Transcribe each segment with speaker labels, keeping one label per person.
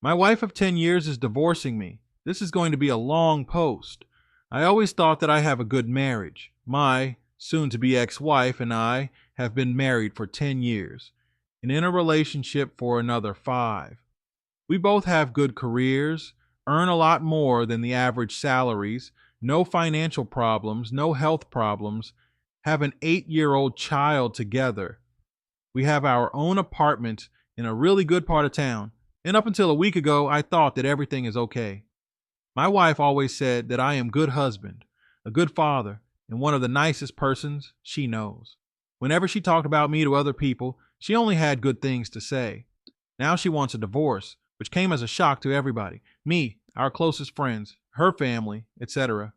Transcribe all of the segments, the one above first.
Speaker 1: My wife of 10 years is divorcing me. This is going to be a long post. I always thought that I have a good marriage. My soon to be ex wife and I have been married for 10 years and in a relationship for another 5. We both have good careers, earn a lot more than the average salaries, no financial problems, no health problems, have an 8-year-old child together. We have our own apartment in a really good part of town. And up until a week ago, I thought that everything is okay. My wife always said that I am a good husband, a good father, and one of the nicest persons she knows. Whenever she talked about me to other people, she only had good things to say. Now she wants a divorce, which came as a shock to everybody. Me, our closest friends, her family, etc.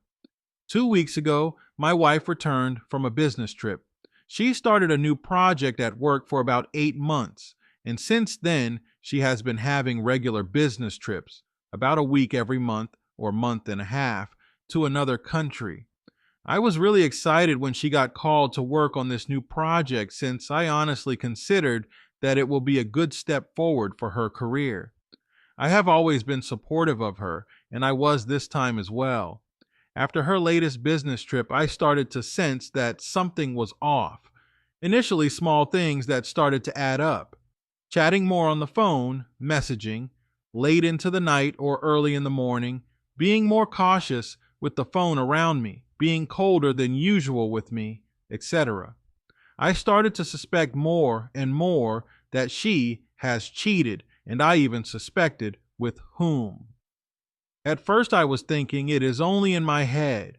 Speaker 1: 2 weeks ago, my wife returned from a business trip. She started a new project at work for about 8 months, and since then, she has been having regular business trips, about a week every month or month and a half, to another country. I was really excited when she got called to work on this new project since I honestly considered that it will be a good step forward for her career. I have always been supportive of her, and I was this time as well. After her latest business trip, I started to sense that something was off. Initially, small things that started to add up. Chatting more on the phone, messaging, late into the night or early in the morning, being more cautious with the phone around me, being colder than usual with me, etc. I started to suspect more and more that she has cheated, and I even suspected with whom. At first I was thinking it is only in my head,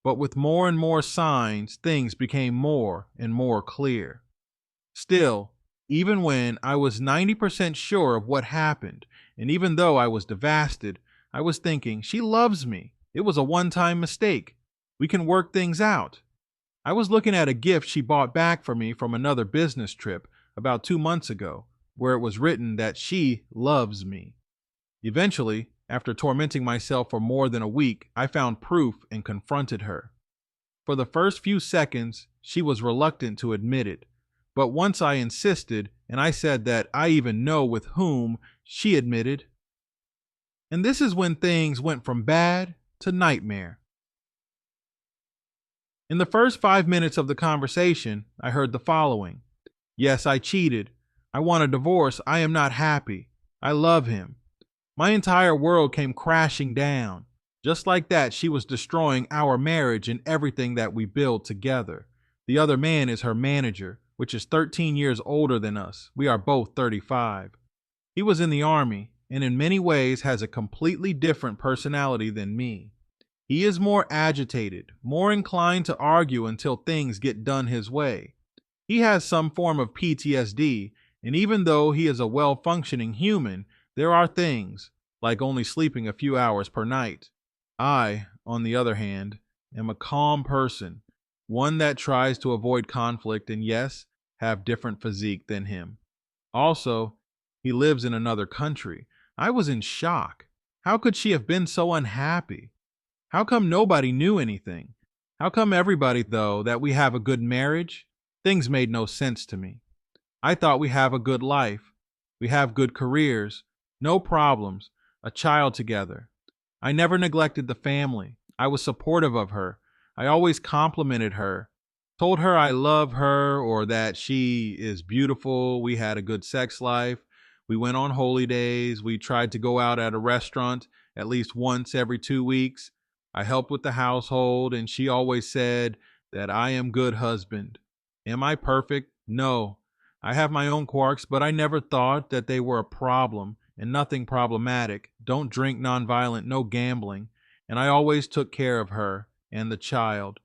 Speaker 1: but with more and more signs, things became more and more clear. Still, even when I was 90% sure of what happened, and even though I was devastated, I was thinking, she loves me. It was a one-time mistake. We can work things out. I was looking at a gift she bought back for me from another business trip about 2 months ago, where it was written that she loves me. Eventually, after tormenting myself for more than a week, I found proof and confronted her. For the first few seconds, she was reluctant to admit it, but once I insisted and I said that I even know with whom, she admitted. And this is when things went from bad to nightmare. In the first 5 minutes of the conversation, I heard the following. Yes, I cheated. I want a divorce. I am not happy. I love him. My entire world came crashing down. Just like that, she was destroying our marriage and everything that we build together. The other man is her manager, which is 13 years older than us. We are both 35. He was in the army and in many ways has a completely different personality than me. He is more agitated, more inclined to argue until things get done his way. He has some form of PTSD, and even though he is a well-functioning human, there are things, like only sleeping a few hours per night. I, on the other hand, am a calm person, one that tries to avoid conflict and yes, have different physique than him. Also, he lives in another country. I was in shock. How could she have been so unhappy? How come nobody knew anything? How come everybody, though, that we have a good marriage? Things made no sense to me. I thought we have a good life. We have good careers, no problems, a child together. I never neglected the family. I was supportive of her. I always complimented her, told her I love her or that she is beautiful. We had a good sex life. We went on holy days. We tried to go out at a restaurant at least once every 2 weeks. I helped with the household, and she always said that I am good husband. Am I perfect? No. I have my own quirks, but I never thought that they were a problem and nothing problematic. Don't drink nonviolent, no gambling. And I always took care of her and the child.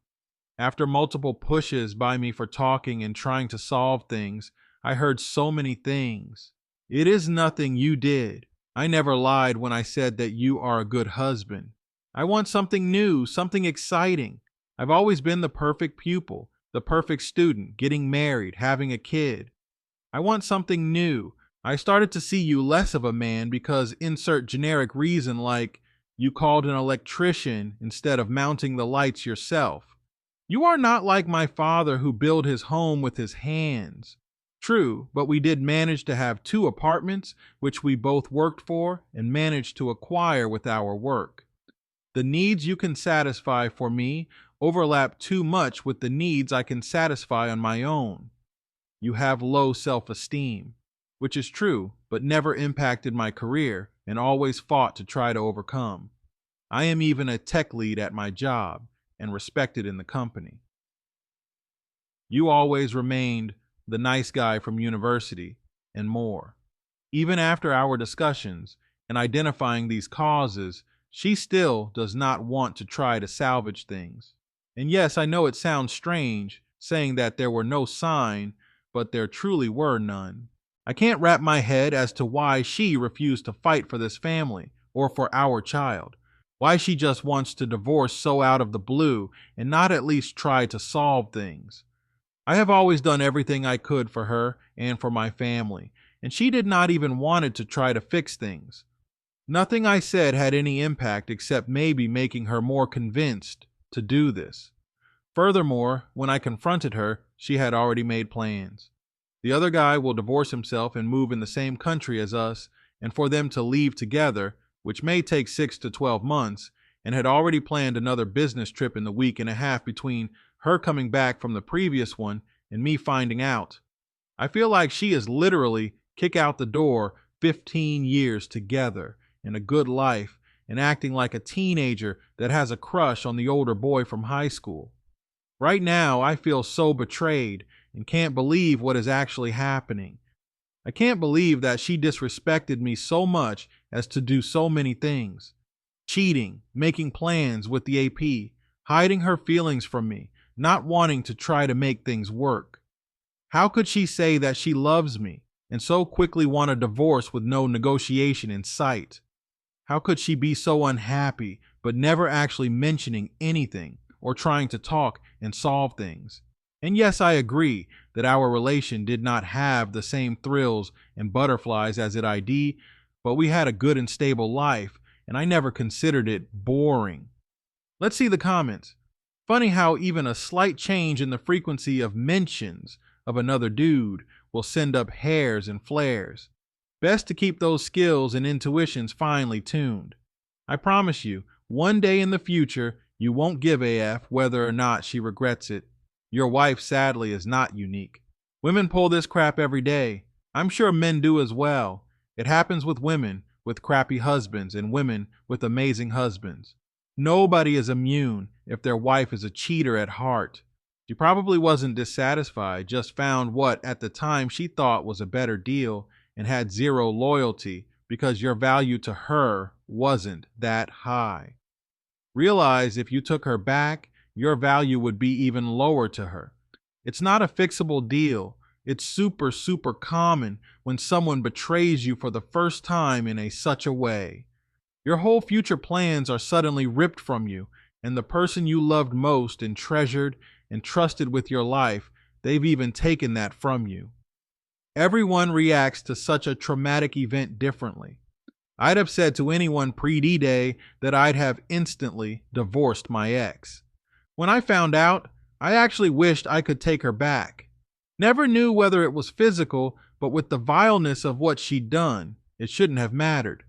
Speaker 1: After multiple pushes by me for talking and trying to solve things, I heard so many things. It is nothing you did. I never lied when I said that you are a good husband. I want something new, something exciting. I've always been the perfect pupil, the perfect student, getting married, having a kid. I want something new. I started to see you less of a man because insert generic reason like you called an electrician instead of mounting the lights yourself. You are not like my father who built his home with his hands. True, but we did manage to have two apartments, which we both worked for and managed to acquire with our work. The needs you can satisfy for me overlap too much with the needs I can satisfy on my own. You have low self esteem, which is true, but never impacted my career and always fought to try to overcome. I am even a tech lead at my job and respected in the company. You always remained the nice guy from university and more. Even after our discussions and identifying these causes, she still does not want to try to salvage things. And yes, I know it sounds strange saying that there were no sign, but there truly were none. I can't wrap my head as to why she refused to fight for this family or for our child. Why she just wants to divorce so out of the blue and not at least try to solve things. I have always done everything I could for her and for my family, and she did not even want to try to fix things. Nothing I said had any impact except maybe making her more convinced to do this. Furthermore, when I confronted her, she had already made plans. The other guy will divorce himself and move in the same country as us, and for them to leave together, which may take 6 to 12 months, and had already planned another business trip in the week and a half between her coming back from the previous one and me finding out. I feel like she is literally kick out the door 15 years together and a good life and acting like a teenager that has a crush on the older boy from high school. Right now, I feel so betrayed and can't believe what is actually happening. I can't believe that she disrespected me so much as to do so many things. Cheating, making plans with the AP, hiding her feelings from me, not wanting to try to make things work. How could she say that she loves me and so quickly want a divorce with no negotiation in sight? How could she be so unhappy but never actually mentioning anything or trying to talk and solve things? And yes, I agree that our relation did not have the same thrills and butterflies as it ID, but we had a good and stable life, and I never considered it boring. Let's see the comments. Funny how even a slight change in the frequency of mentions of another dude will send up hairs and flares. Best to keep those skills and intuitions finely tuned. I promise you, one day in the future, you won't give a F whether or not she regrets it. Your wife, sadly, is not unique. Women pull this crap every day. I'm sure men do as well. It happens with women with crappy husbands and women with amazing husbands. Nobody is immune if their wife is a cheater at heart. She probably wasn't dissatisfied, just found what at the time she thought was a better deal and had zero loyalty because your value to her wasn't that high. Realize if you took her back, your value would be even lower to her. It's not a fixable deal. It's super, super common when someone betrays you for the first time in such a way. Your whole future plans are suddenly ripped from you, and the person you loved most and treasured and trusted with your life, they've even taken that from you. Everyone reacts to such a traumatic event differently. I'd have said to anyone pre-D-Day that I'd have instantly divorced my ex. When I found out, I actually wished I could take her back. Never knew whether it was physical, but with the vileness of what she'd done, it shouldn't have mattered.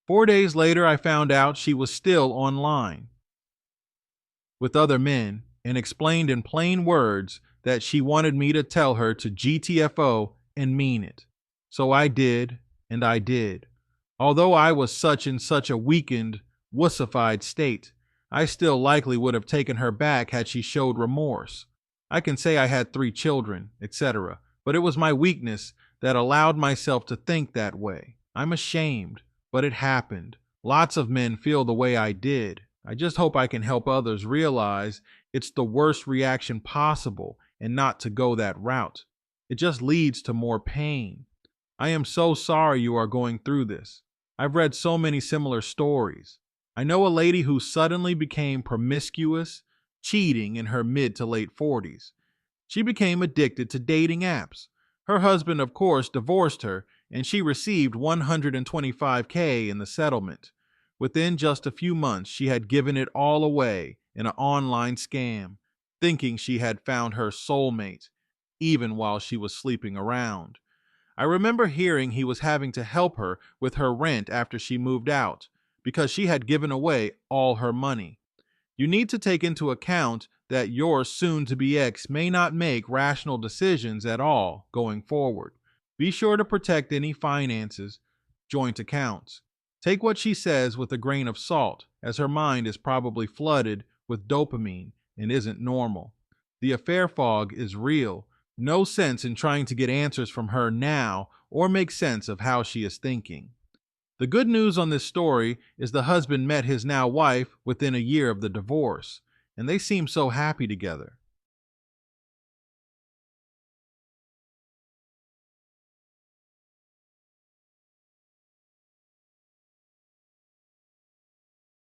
Speaker 1: 4 days later, I found out she was still online with other men and explained in plain words that she wanted me to tell her to GTFO and mean it. So I did, and I did. Although I was in such a weakened, wussified state, I still likely would have taken her back had she showed remorse. I can say I had 3 children, etc., but it was my weakness that allowed myself to think that way. I'm ashamed, but it happened. Lots of men feel the way I did. I just hope I can help others realize it's the worst reaction possible and not to go that route. It just leads to more pain. I am so sorry you are going through this. I've read so many similar stories. I know a lady who suddenly became promiscuous, cheating in her mid to late 40s. She became addicted to dating apps. Her husband, of course, divorced her, and she received $125K in the settlement. Within just a few months, she had given it all away in an online scam, thinking she had found her soulmate. even while she was sleeping around. I remember hearing he was having to help her with her rent after she moved out because she had given away all her money. You need to take into account that your soon to be ex may not make rational decisions at all going forward. Be sure to protect any finances, joint accounts. Take what she says with a grain of salt, as her mind is probably flooded with dopamine and isn't normal. The affair fog is real. No sense in trying to get answers from her now or make sense of how she is thinking. The good news on this story is the husband met his now wife within a year of the divorce, and they seem so happy together.